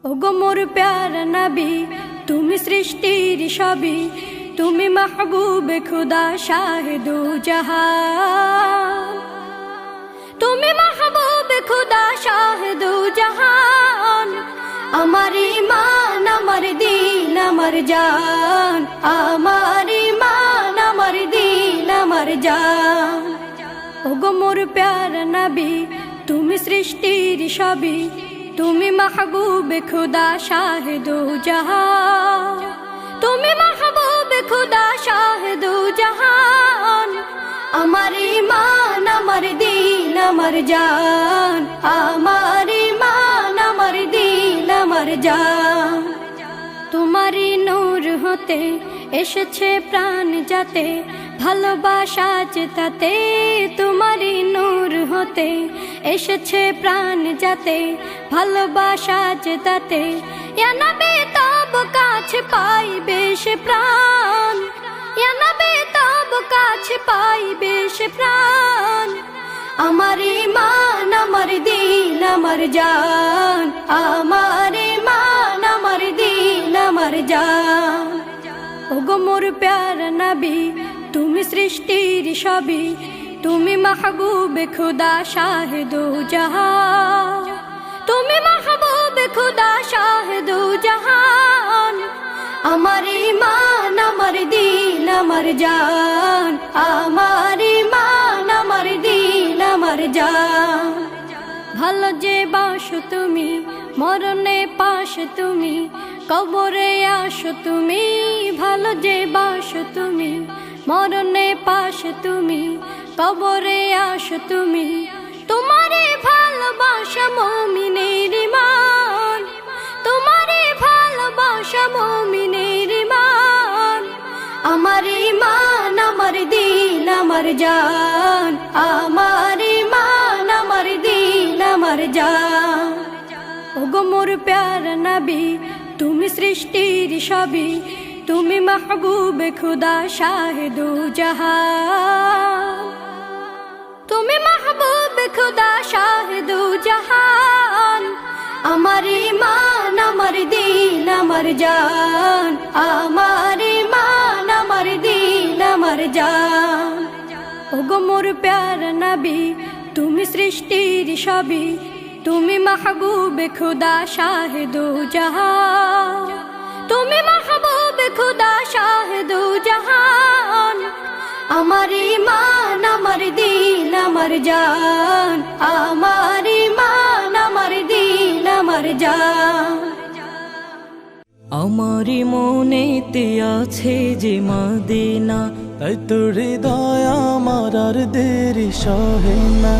ওগো মোর প্যারা নবী, তুমি সৃষ্টির সবই, তুমি মাহবুবে খুদা শাহিদু জাহান, তুমি মাহবুবে খুদা শাহিদু জাহান। আমার ঈমান আমার দিন আমার জান, আমার ঈমান আমার দিন আমার জান। ওগো মোর প্যারা নবী, তুমি সৃষ্টির সবই, তুমি মাহবুবে খুদা শাহিদু জাহান, তুমি মাহবুবে খুদা শাহিদু জাহান। আমার ঈমান আমার দিন আমার জান, আমার ঈমান আমার দিন আমার জান। তোমারই নূর হতে এসেছে প্রাণ যাতে, ভালোবাসা চেতাতে। তোমারই নূর হতে এসেছে প্রাণ যাতে, ভালোবাসা চেতাতে। ইয়া নবী তব কাছে পাইবে সে প্রাণ, ইয়া নবী তব কাছে পাইবে সে প্রাণ। আমার ঈমান আমার দিন আমার জান, আমার ঈমান আমার দিন আমার জান। ওগো মোর প্যারা নবী, তুমি সৃষ্টির সবই, তুমি মাহবুবে খুদা শাহিদু জাহান, তুমি মাহবুবে খুদা শাহিদু জাহান। আমার ঈমান আমার দিন আমার জান, আমার ঈমান আমার দিন আমার জান। ভালো যে বাসো তুমি, মরণে পাশ তুমি, কবরে আসো তুমি। ভালো যে বাসো তুমি, মরণে পাশ তুমি, কবরে আসো তুমি। তোমারে ভালোবাসা মুমিনের ঈমান, তোমারে ভালোবাসা মুমিনের ঈমান। আমার ঈমান আমার দিন আমার জান, আমার ঈমান আমার দিন আমার জান। ওগো মোর প্যারা নবী, তুমি সৃষ্টির সবই, তুমি মাহবুবে খুদা শাহিদু জাহান, তুমি মাহবুবে খুদা শাহিদু জাহান। আমার ঈমান আমার দিন আমার জান, আমার ঈমান আমার দিন আমার জান। ওগো মোর প্যারা নবী, তুমি সৃষ্টির সবই, তুমি মাহবুবে খুদা শাহিদু জাহান, তুমি মাহবুবে খুদা শাহিদু জাহান। আমার ঈমান আমার দিন আমার জান, আমার ঈমান আমার দিন আমার জান। আমারি মনেতে আছে যে মদিনা, তাই তোর হৃদয় আমার আর দেরি সহে না।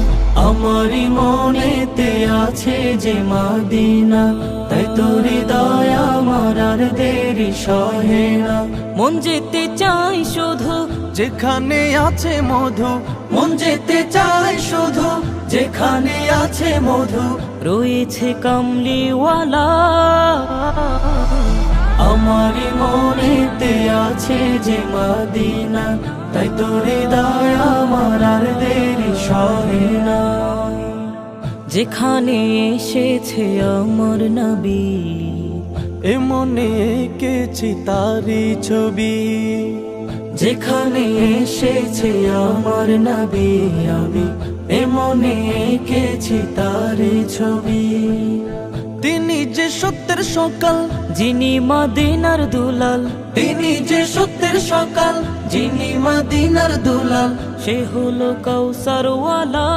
আমারি মনেতে আছে যে মদিনা, তাই তোর হৃদয় আমার আর দেরি সহে না। মন যেতে চাই শুধু যেখানে আছে মধু, মন যেতে চাই শুধু যেখানে আছে মধু, রয়েছে কামলিওয়ালা। আমারি মনেতে আছে যে মদিনা, তাই তোর হৃদয় আমার আর দেরি সহে না। যেখানে এসেছে আমার নবী, এ মনে এঁকেছি তারি ছবি। যেখানে এসেছে আমার নবী, আমি এ মনে এঁকেছি তার ছবি। তিনি যে সত্যের সকাল, যিনি মদিনার দুলাল, তিনি যে সত্যের সকাল, যিনি মদিনার দুলাল, সে হলো কাউসারওয়ালা।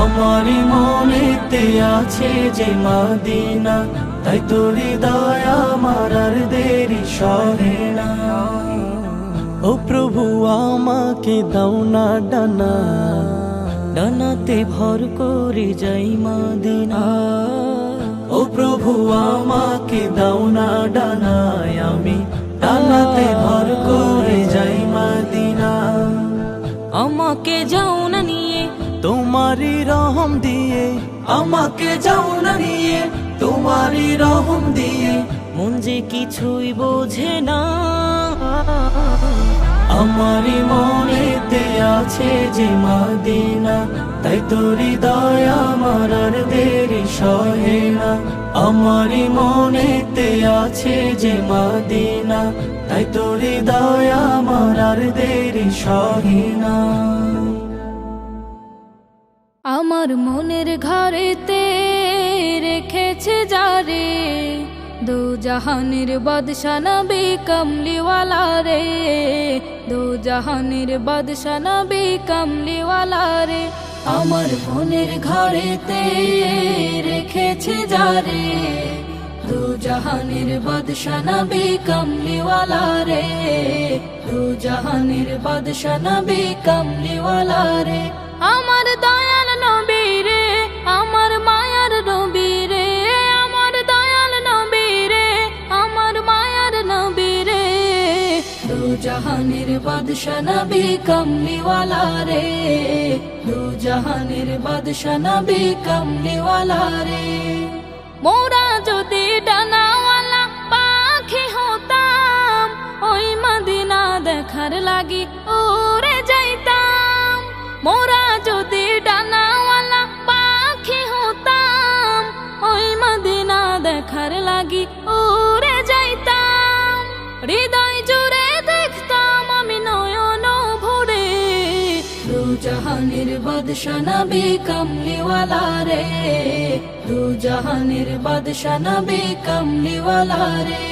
আমারই মনেতে আছে যে মদিনা, তাই তোর হৃদয় আমার আর দেরি সহে না। ও প্রভু আমাকে দাও না ডানা, ডানাতে ভর করে যাই মদিনা। ও প্রভু আমাকে দাও না ডানায়, আমি ডানাতে ভর করে যাই মদিনা। আমাকে যাও না নিয়ে তোমারই রহম দিয়ে, আমাকে যাও না নিয়ে তোমারই রহম দিয়ে, মন যে কিছুই বোঝে না। আমারি মনেতে আছে যে মদিনা, তাই তোর হৃদয় আমার আর দেরি সহে না। আমারি মনেতে আছে যে মদিনা, তাই তোর হৃদয় আমার আর দেরি সহে না। আমার মনের ঘরেতে রেখেছে যারে, দো জাহানের বাদশা নবী কমলিওয়ালা রে, দো জাহানের বাদশা নবী কমলিওয়ালা রে। আমার মনের ঘরেতে রেখেছে যারে, দো জাহানের বাদশা নবী কমলিওয়ালা রে, দো জাহানের বাদশা নবী কমলিওয়ালা রে। আমার দয়াল নবী রে, আমার মায়ার নবী রে, আমার দয়াল নবী রে, আমার মায়ার নবী রে, দো জাহানের বাদশা নবী কমলিওয়ালা রে, দো জাহানের বাদশা নবী কমলিওয়ালা রে। মোরা যদি ডানাওয়ালা পাখি হতাম, ওই মদিনা দেখার লাগি উড়ে যাইতাম। মোরা যদি ডানাওয়ালা পাখি হতাম, ওই মদিনা দেখার লাগি উড়ে যাইতাম। হৃদয় জুড়ে দেখতাম আমি নয়ন ভরে, দো জাহানের বাদশা নবী কমলিওয়ালা রে, দো জাহানের বাদশা নবী কমলিওয়ালা রে।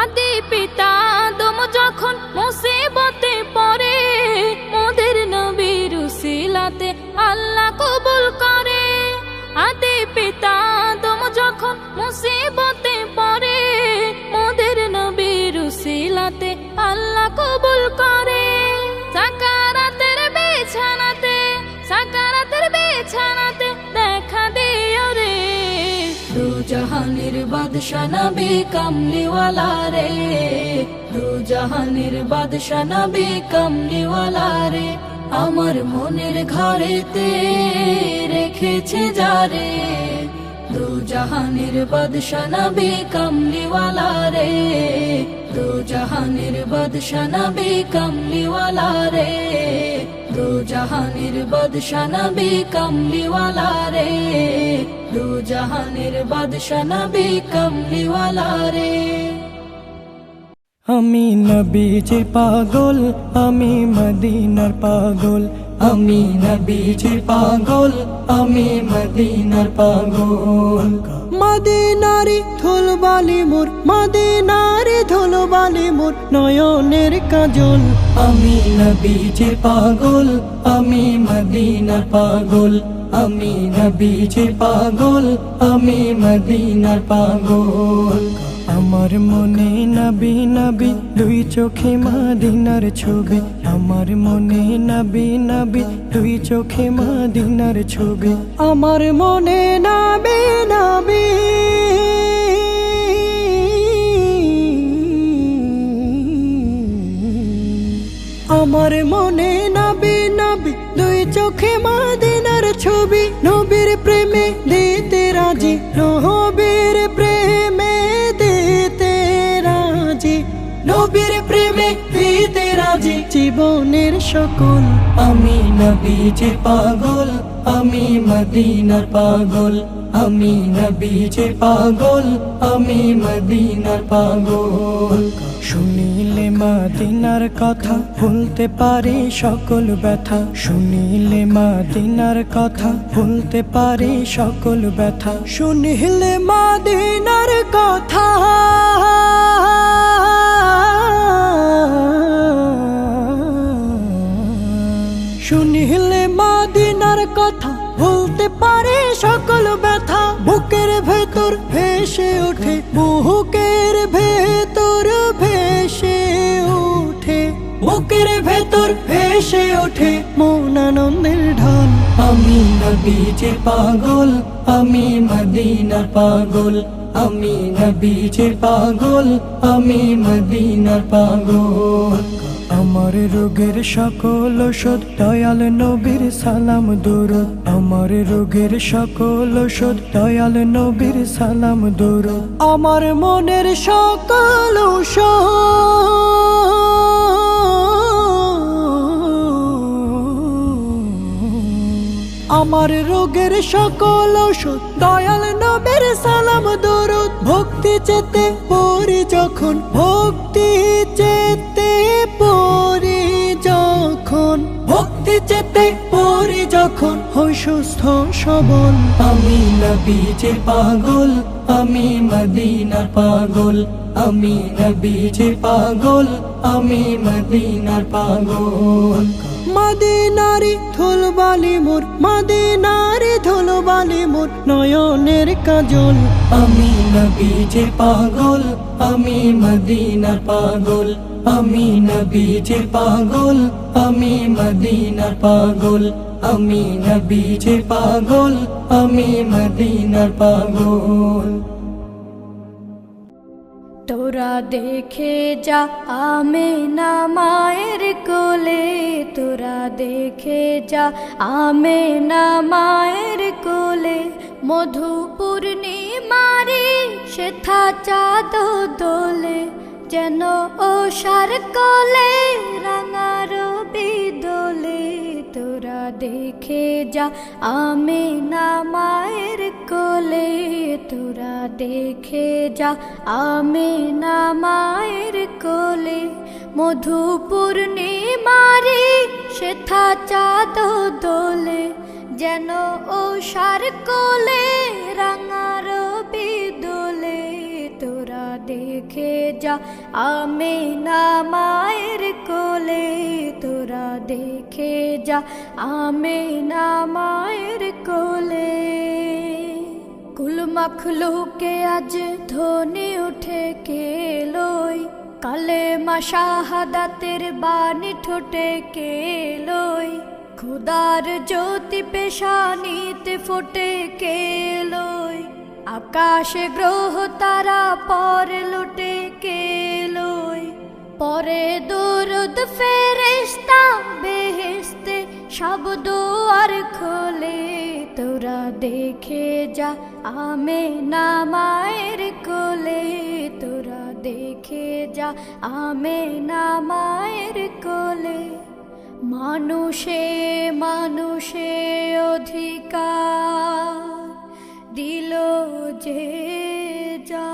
আদি পিতা আদম যখন মুসিবতে পড়ে, মোদের নবীর উসিলাতে আল্লাহ কবুল করে। আদি পিতা আদম যখন মুসিবতে পড়ে, মোদের নবীর উসিলাতে আল্লাহ কবুল করে। সাকারাতের বিছানাতে, সাকারাতের বিছানাতে দেখা দিও রে, দো জাহানের বাদশা নবী কমলিওয়ালা রে, দো জাহানের বাদশা নবী কমলিওয়ালা রে। আমার মনের ঘরেতে রেখেছে যারে, দো জাহানের বাদশা নবী কমলিওয়ালা রে, দো জাহানের বাদশা নবী কমলিওয়ালা রে, দো জাহানের বাদশা নবী কমলিওয়ালা রে, দো জাহানের বাদশা নবী কমলিওয়ালা রে। আমি নবীজির পাগল, আমি মদিনার পাগল, আমি নবীজির পাগল, আমি মদিনার পাগল। মদিনারি ধুলবালি মোর, মদিনারি ধুলবালি মোর নয়নের কাজল। আমি নবীজির পাগল, আমি মদিনার পাগল, আমি নবীজির পাগল, আমি মদিনার পাগল। আমার মনে নবী নবী দুই চোখে মদিনার ছবি, আমার মনে নবী নবী দুই চোখে মদিনার ছবি, আমার মনে নবী নবী আমার মনে নবী নবী দুই চোখে মদিনার ছবি। নবীর প্রেমে দিতে রাজি, নবীর প্রেমে দিতে রাজি, নবীর প্রেমে দিতে রাজি জীবনের সকল। আমি নবীজির পাগল, আমি মদিনার পাগল, আমি নবীজির পাগল, আমি মদিনার পাগল। শুনিলে মদিনার কথা ভুলতে পারি সকল ব্যথা, শুনিলে মদিনার কথা ভুলতে পারি সকল ব্যথা, শুনিলে মদিনার কথা শুনিলে মদিনার কথা ভুলতে পারি সকল ব্যথা। বুকের ভেতর ভেসে ওঠে, বুকের ভেতর ভেসে ওঠে, বুকের ভেতর ভেসে ওঠে মন আনন্দের ঢল। আমি নবীজির পাগল, আমি মদিনার পাগল, আমি নবীজির পাগল, আমি মদিনার পাগল। আমার রোগের সকল ওষুধ দয়াল নবীর সালাম দরুদ, আমার রোগের সকল ওষুধ দয়াল নবীর সালাম দরুদ, আমার মনের সকল ওষুধ আমার রোগের সকল ওষুধ দয়াল নবীর সালাম দরুদ ভক্তি চেতে পড়ি যখন ভক্তি চেতে পড়ি যখন ভক্তি চেতে পড়ি যখন হই সুস্থ সবল আমি নবীজির পাগল আমি মদিনার পাগল আমি নবীজির পাগল আমি মদিনার পাগল মদিনারি ধুলবালি মোর মদিনারি ধুলবালি মোর নয়নের কাজল আমি নবীজির পাগল আমি মদিনার পাগল আমি নবীজির পাগল আমি মদিনার পাগল আমি নবীজির পাগল আমি মদিনার পাগল তোরা দেখে যা আমেনা মায়ের কোলে তোরা দেখে যা আমেনা মায়ের কোলে মধু পূর্ণিমারি সেথা চাঁদ দোলে যেন ওষার কোলে রাঙা রবি দোলে তোরা দেখে যা আমেনা মায়ের কোলে তোরা দেখে যা আমেনা মায়ের কোলে মধু পূর্ণিমারি সেথা চাঁদ দোলে যেন ওষার কোলে রাঙা রবি দোলে তোরা দেখে যা আমেনা মায়ের কোলে তোরা দেখে যা আমেনা মায়ের কোলে কুল মখলুকে আজ ধ্বনি উঠে কেলোই কালেমা শাহাদাতের বাণী ঠোঁটে কেলোই খুদার জ্যোতি পেশানিতে ফোটে কেলোই আকাশে গ্রহ তারা পরে লুটে কেলোই পরে দরুদ ফেরেশতা বেহেশতে সব দুয়ার খোলে তোরা দেখে যা আমেনা মায়ের কোলে তোরা দেখে যা আমেনা মায়ের কোলে মানুষে মানুষে অধিকার দিল যে যা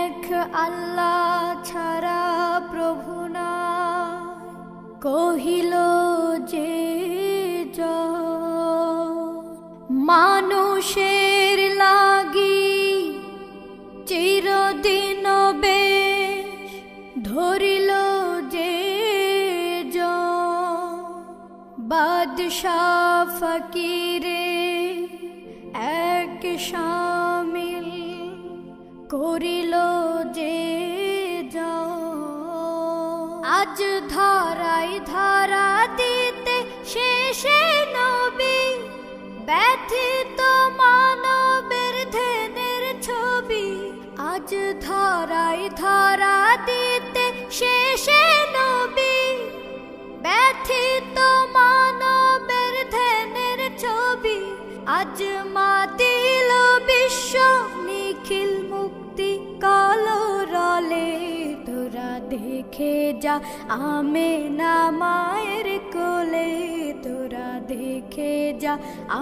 এক আল্লাহ ছাড়া প্রভু না কহিল যে যা মানুষের লাগি চিরদিন বেশ ধরিল যে যা বাদশাহ ফকিরে এক শামিল করিল যে যা আজ ধারাই ধারা দিতে শেষে নবী ব্যথিত মানবের ধ্যানের ছবি আজ ধারাই ধারা দিতে শেষে নবী ব্যথিত মানবের ধ্যানের ছবি আজ মাতিল বিশ্ব নিখিল মুক্তি কলরলে তোরা দেখে যা আমেনা মায়ের কোলে তোরা দেখে যা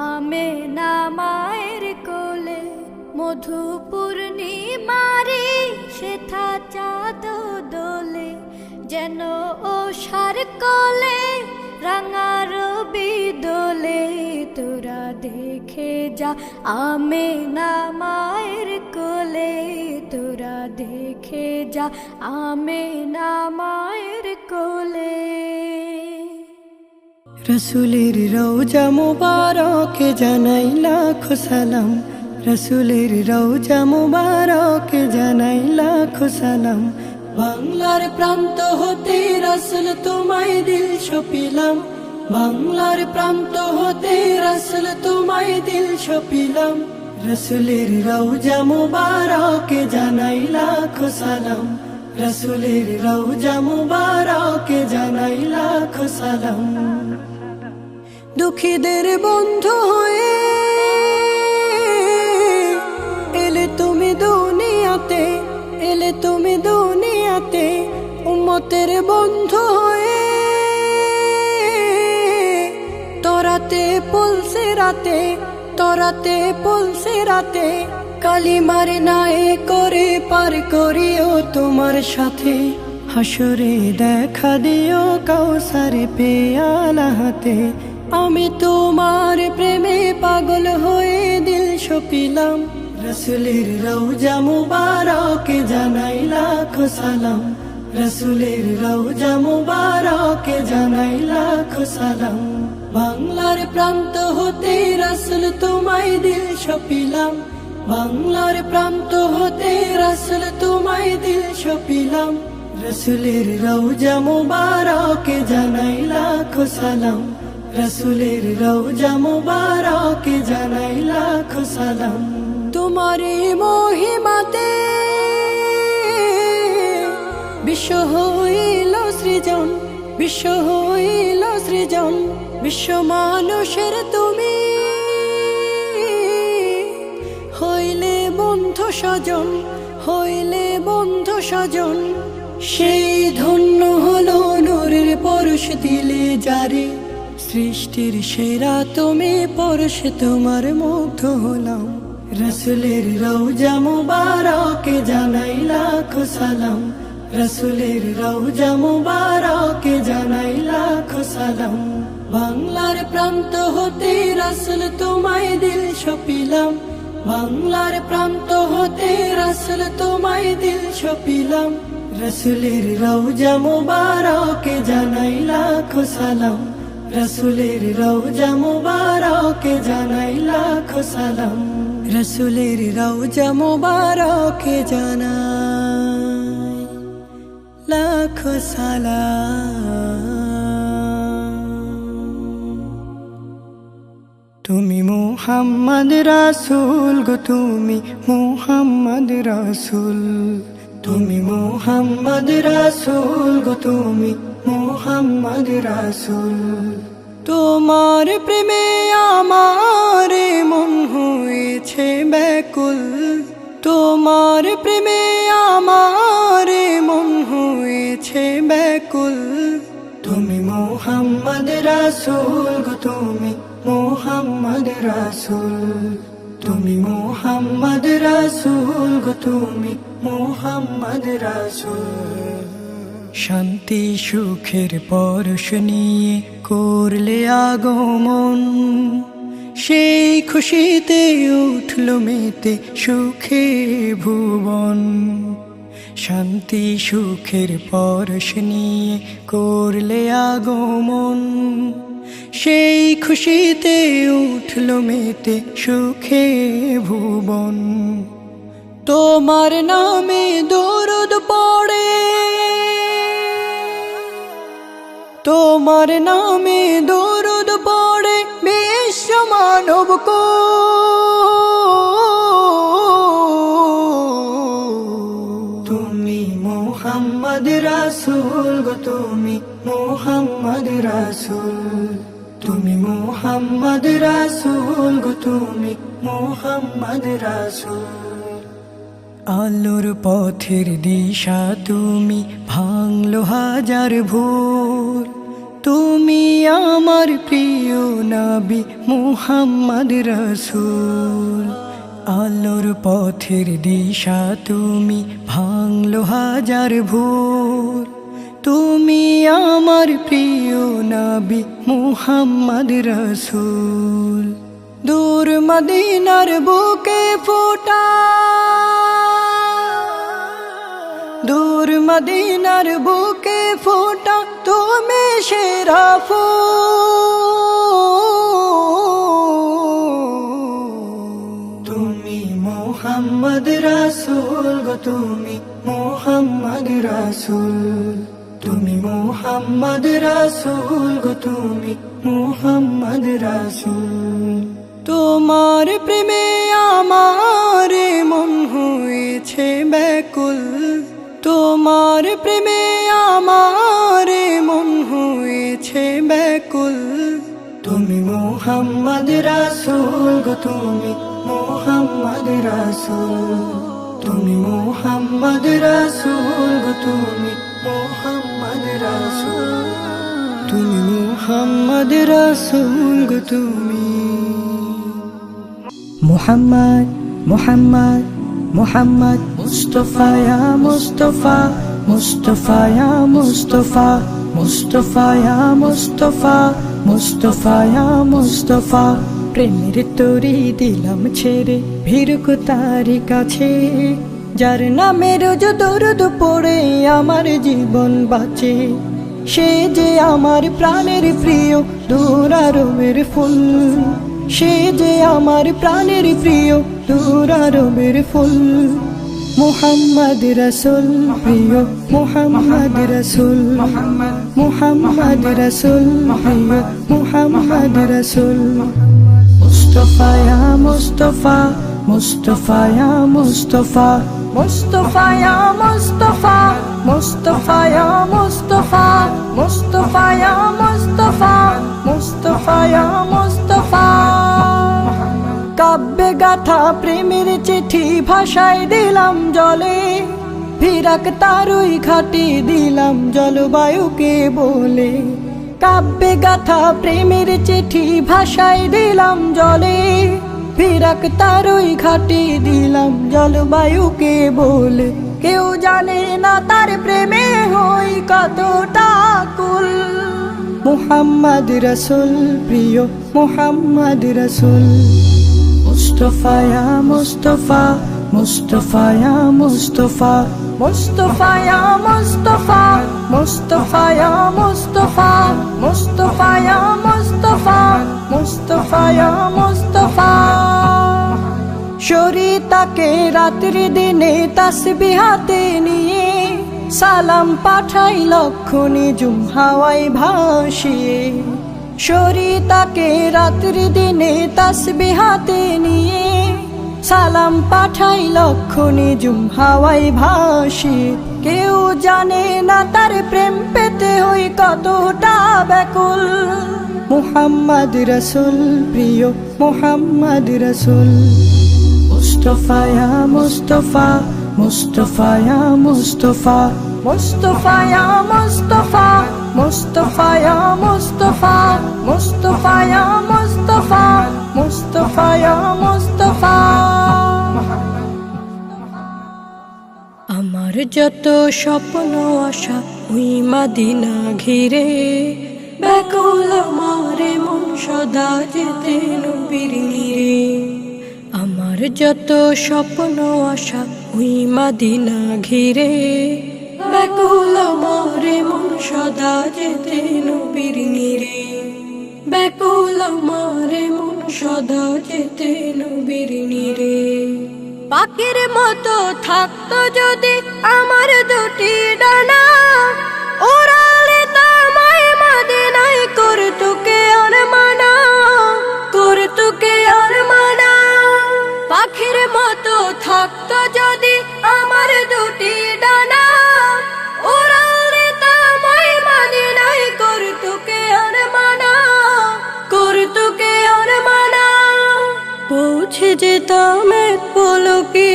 আমেনা মায়ের কোলে মধু পূর্ণিমারি সেথা চাঁদ দোলে যেন ওষার কোলে রাঙা রবি দোলে তোরা দেখে যা আমেনা মায়ের কোলে তোরা দেখে যা আমেনা মায়ের কোলে রসুলের রওজা মুবারকে জানাই লাখো সালাম রসুলের রওজা মুবারকে জানাই লাখো সালাম বাংলার প্রান্ত হতে রসুল তোমায় দিল সপিলাম বাংলার প্রান্ত হতে রসুল তোমায় দিল সপিলাম রসুলের রওজা মুবারকে জানাই লাখো সালাম রসুলের রওজা মুবারকে জানাই লাখো সালাম দুঃখীদের বন্ধু হয়ে এলে তুমি দুনিয়াতে এলে তুমি দুনিয়াতে উম্মতের বন্ধু হয়ে রাতে তরাতে পলসে রাতে কালিমার নায়ে করে পার করিও তোমার সাথে হাসরে দেখা দিও কাউসার পেয়ালা হাতে আমি তোমার প্রেমে পাগল হয়ে দিল সপিলাম রসুলের রওজা মুবারকে জানাই লাখো সালাম রসুলের রওজা মুবারকে জানাই লাখো সালাম বাংলার প্রান্ত হতে রসুল তোমায় দিল সপিলাম বাংলার প্রান্ত হতে রসুল তোমায় দিল সপিলাম রসুলের রওজা মুবারকে জানাই লাখো সালাম রসুলের রওজা মুবারকে জানাই লাখো সালাম তোমারে মহিমাতে বিশ্ব হইল সৃজন বিশ্ব হইল সৃজন বিশ্ব মানুষের তুমি হইলে বন্ধু স্বজন হইলে বন্ধু স্বজন সেই ধন্য হলো নূরের পরশ দিলে যারে সৃষ্টির সেরা তুমি পরশ তোমার মুগ্ধ হলাম রসুলের রওজা মুবারকে জানাই লাখো সালাম রসুলের রওজা মুবারকে জানাই লাখো সালাম বাংলার প্রান্ত হতে রসুল তোমায় দিল সপিলাম বাংলার প্রান্ত হতে রসুল তোমায় দিল সপিলাম রসুলের রওজা মুবারকে জানাই লাখো সালাম রসুলের রওজা মুবারকে জানাই লাখো সালাম রসুলের রওজা মুবারকে জানাই লাখো সালাম তুমি মুহাম্মদ রাসূল গো তুমি মুহাম্মদ রাসূল তুমি মুহাম্মদ রাসূল গো তুমি মুহাম্মদ রাসূল তোমার প্রেমে আমার মন হয়েছে ব্যাকুল তোমার প্রেমে আমার মন হয়েছে ব্যাকুল তুমি মুহাম্মদ রাসূল গো তুমি মুহাম্মদ রাসূল তুমি মুহাম্মদ রাসূল গো তুমি মুহাম্মদ রাসূল শান্তি সুখের পরশ নিয়ে করলে আগমন সেই খুশিতে উঠল মেতে সুখে ভুবন শান্তি সুখের পরশ নিয়ে করলে আগমন সেই খুশিতে উঠল মেতে সুখে ভুবন তোমার নামে দরুদ পড়ে তোমার নামে দরুদ পড়ে বিশ্ব মানব তুমি মুহাম্মদ রাসূল গো তুমি মুহাম্মদ রাসূল তুমি মুহাম্মদ রাসূল গো তুমি মুহাম্মদ রাসূল আলোর পথের দিশা তুমি ভাঙলো হাজার ভোর তুমি আমার প্রিয় নবী মুহাম্মদ রাসূল আলোর পথের দিশা তুমি ভাঙলো হাজার ভোর তুমি আমার প্রিয় নবী মুহাম্মদ রাসূল দূর মদিনার বুকে ফোটা দূর মদিনার বুকে ফোটা তুমি সেরা ফুল তুমি মুহাম্মদ রাসূল গো তুমি মুহাম্মদ রাসূল তুমি মুহাম্মদ রাসূল গো তুমি মুহাম্মদ রাসূল তোমার প্রেমে আমার মন হয়েছে ব্যাকুল তোমার প্রেমে আমার মন হয়েছে ব্যাকুল তুমি মুহাম্মদ রাসূল গো তুমি মুহাম্মদ রাসূল তুমি মুহাম্মদ রাসূল গো তুমি মুহাম্মদ রাসূল তুমি মুহাম্মদ রাসূল গো তুমি মুহাম্মদ মুহাম্মদ মুহাম্মদ মুস্তাফা ইয়া মুস্তাফা মুস্তাফা ইয়া মুস্তাফা মুস্তাফা ইয়া মুস্তাফা মুস্তাফা ইয়া মুস্তাফা প্রেমের তরি দিলাম ছেড়ে ভিড়ুক তারি কাছে যার নামে রোজ দরুদ পড়ে আমার জীবন বাঁচে সে যে আমার প্রাণের প্রিয় দুরারোমের ফুল সে যে আমার প্রাণের প্রিয় দুরারোমের ফুল মুহাম্মদ রাসূল প্রিয় মুহাম্মদ রাসূল মুহাম্মদ রাসূল প্রিয় মুহাম্মদ রাসূল মুস্তাফা ইয়া মুস্তাফা মুস্তাফা ইয়া মুস্তাফা মুস্তাফা ইয়া মুস্তাফা মুস্তাফা ইয়া মুস্তাফা মুস্তাফা ইয়া মুস্তাফা মুস্তাফা ইয়া মুস্তাফা কাব্যে গাথা প্রেমের চিঠি ভাষায় দিলাম জলে ফিরাক তারই ঘাটি দিলাম জলবায়ুকে বলে কাব্যে গাথা প্রেমের চিঠি ভাষায় দিলাম জলে ফিরাক তারই ঘাটি দিলাম জলবায়ুকে বলে কেউ জানে না তার প্রেমে হই কতটা কুল মুহাম্মদ রাসূল প্রিয় মুহাম্মদ রাসূল মুস্তাফা ইয়া মুস্তাফা মুস্তাফা ইয়া মুস্তাফা মুস্তাফা ইয়া মুস্তাফা মুস্তাফা ইয়া মুস্তাফা মুস্তাফা ইয়া মুস্তাফা মুস্তাফা ইয়া মুস্তাফা শরীতাকে রাত্রি দিনে তাসবিহ হাতে নিয়ে সালাম পাঠাই লক্ষ নিঝুম হাওয়ায় ভাসিয়ে শরীতাকে রাত্রি দিনে তাসবিহ হাতে নিয়ে সালাম পাঠাই লক্ষ নিঝুম হাওয়ায় ভাসিয়ে কেউ জানে না তার প্রেম পেতে হই কতটা ব্যাকুল মুহাম্মদ রাসূল প্রিয় মুহাম্মদ রাসূল মুস্তাফা ইয়া মুস্তাফা মুস্তাফা ইয়া মুস্তাফা মুস্তাফা ইয়া মুস্তাফা মুস্তাফা ইয়া মুস্তাফা মুস্তাফা ইয়া মুস্তাফা মুস্তাফা ইয়া মুস্তাফা আমার যত স্বপ্ন আশা ওই মদিনা ঘিরে ব্যাকুল আমার মন সদা যেতে নবীর নিরে আমার যত স্বপ্ন আশা ওই মদিনা ঘিরে ব্যাকুল আমার মন সদা যেতে নবীর নিরে ব্যাকুল আমার মন সদা যেতে নবীর নিরে পাখির মতো থাকতো যদি আমার দুটি ডানা ওড়ালে তামায় মদিনায় করতুকে আর মানা করতুকে আর মানা পাখির মতো থাকতো যদি আমার দুটি ডানা ওড়ালে তামায় মদিনায় করতুকে আর মানা করতুকে আর মানা পৌঁছে যেতাম এক পলকে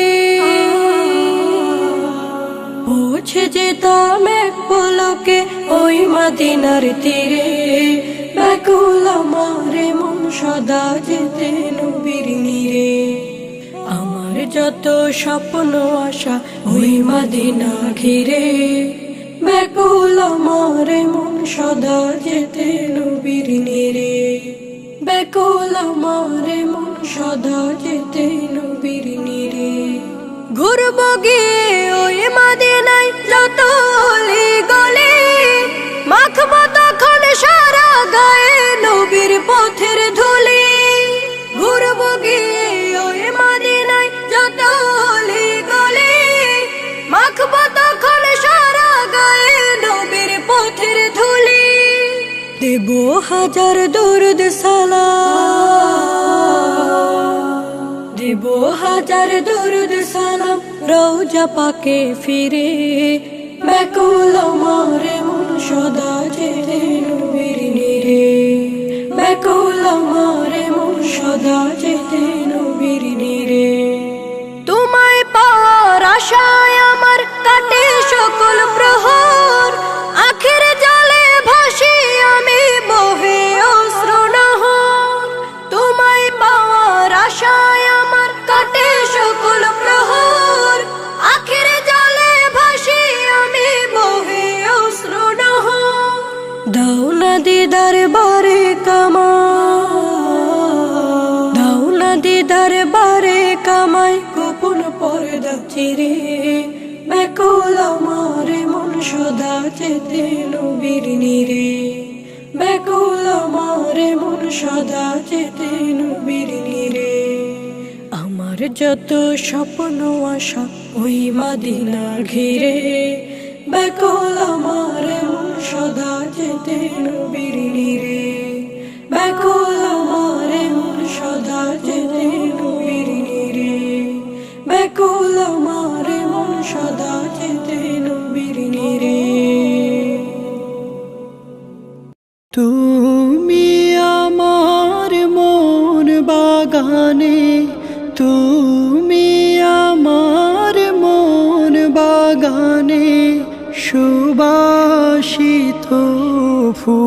পৌঁছে যেতাম এক পলকে ওই মদিনার তীরে ব্যাকুল আমার মন সদা যেতে নবীর নিরে আমার যত স্বপ্ন আশা ওই মদিনা ঘিরে ব্যাকুল আমার মন সদা যেতে নবীর নিরে ব্যাকুল আমার মন সদা যেতে নবীর নিরে ঘুরব গিয়ে ওই মদিনায় যত অলি গলি মাখব তখন সারা গায়ে নবীর পথের ধুলি ঘুরব গিয়ে ওই মদিনায় যত অলি গলি মাখব তখন সারা গায়ে নবীর পথের ধুলি দেব হাজার দরুদ সালাম দেব হাজার দরুদ সালাম রওজা পাকে ফিরে ব্যাকুল আমার মন সদা যেতে নবীর নিরে ব্যাকুল আমার মন সদা যেতে নবীর নিরে তোমায় পাওয়ার আশায় আমার কাটে সকল প্রহর আখের জলে ভাসি আমি বহে অশ্রু নহর তোমায় পাওয়ার আশায় চিরে ব্যাকুল আমার মন সদা যেতে নবীর নিরে ব্যাকুল আমার মন সদা যেতে নবীর নিরে আমার যত স্বপ্ন আশা ওই মদিনা ঘিরে ব্যাকুল আমার মন সদা যেতে নবীর নিরে ব্যাকুল আমার মন সদা যেতে নবীর নিরে ব্যাকুল আমার মন সদা যেতে নবীর নিরে তুমি আমার মন বাগানে তুমি আমার মন বাগানে সুবাসিত ফুল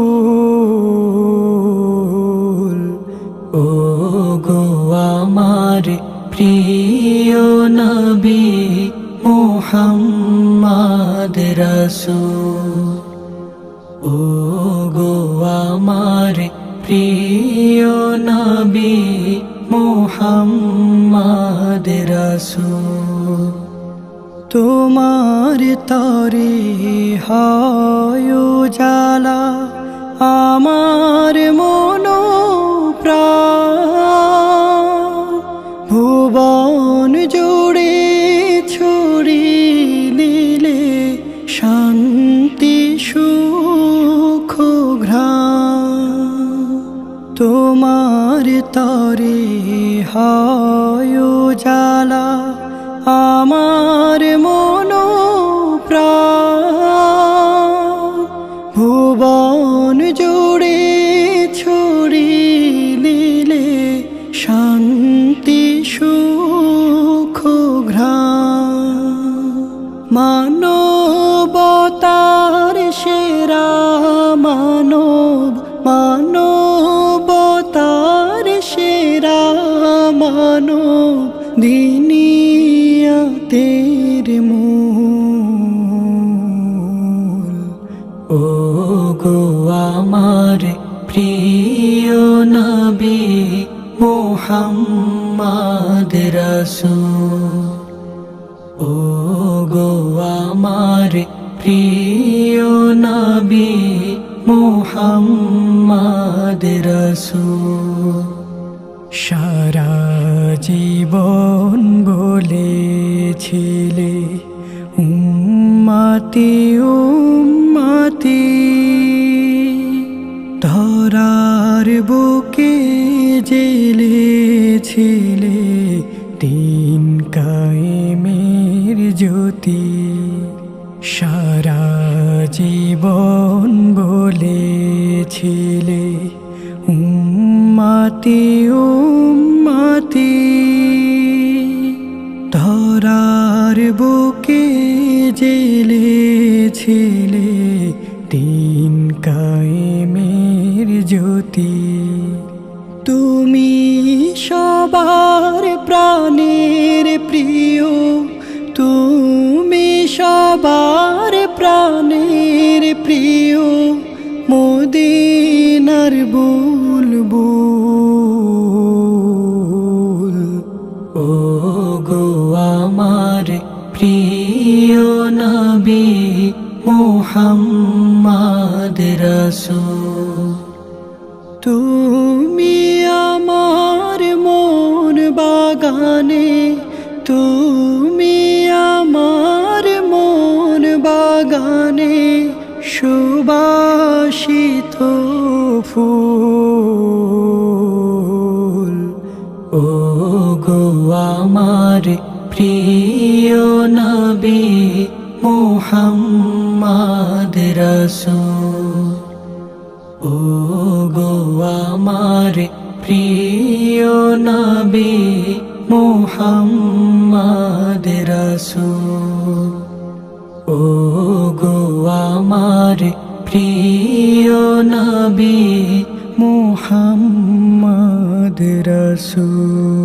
ও গো আমার প্রিয় নবী মুহাম্মদ রাসূল ও গো আমার প্রিয় নবী মুহাম্মদ রাসূল তোমার তরে হয় উজালা আমার মন প্রাণ ভুবন জুড়ে ছড়িয়ে দিলে শান্তি সুখ ঘ্রাণ তোমার তরে হয় উজালা আমার মন প্রাণ ভুবন জুড়ে ছড়িয়ে দিলে শান্তি সুখ ঘ্রাণ মানবতার সেরা মানব মানবতার সেরা মানব দিনিয়াতের মূল ও গো আমার প্রিয় নবী মুহাম্মদ রাসূল ও গো আমার প্রিয় নবী মুহাম্মদ রাসূল সারা জীবন বলেছিলে উম্মতি উম্মতি ধরার বুকে জেলেছিলে দিন কায়েমের জ্যোতি সারা জীবন বলেছিলে উম্মতি উম্মতি ধরার বুকে জেলেছিলে দিন কায়েমের জ্যোতি তুমি সবার প্রাণের প্রিয় তুমি সবার প্রাণের প্রিয় মদিনার বুলবুল ও গো আমার প্রিয় নবী মুহাম্মদ রাসূল তুমি আমার মন বাগানে তুমি আমার মন বাগানে সুবাসিত ফুল ও গো আমার প্রিয় নবী মুহাম্মদ রাসূল ও গো আমার প্রিয় নবী মুহাম্মদ রাসূল ও গো আমার প্রিয় নবী মুহাম্মদ রাসূল।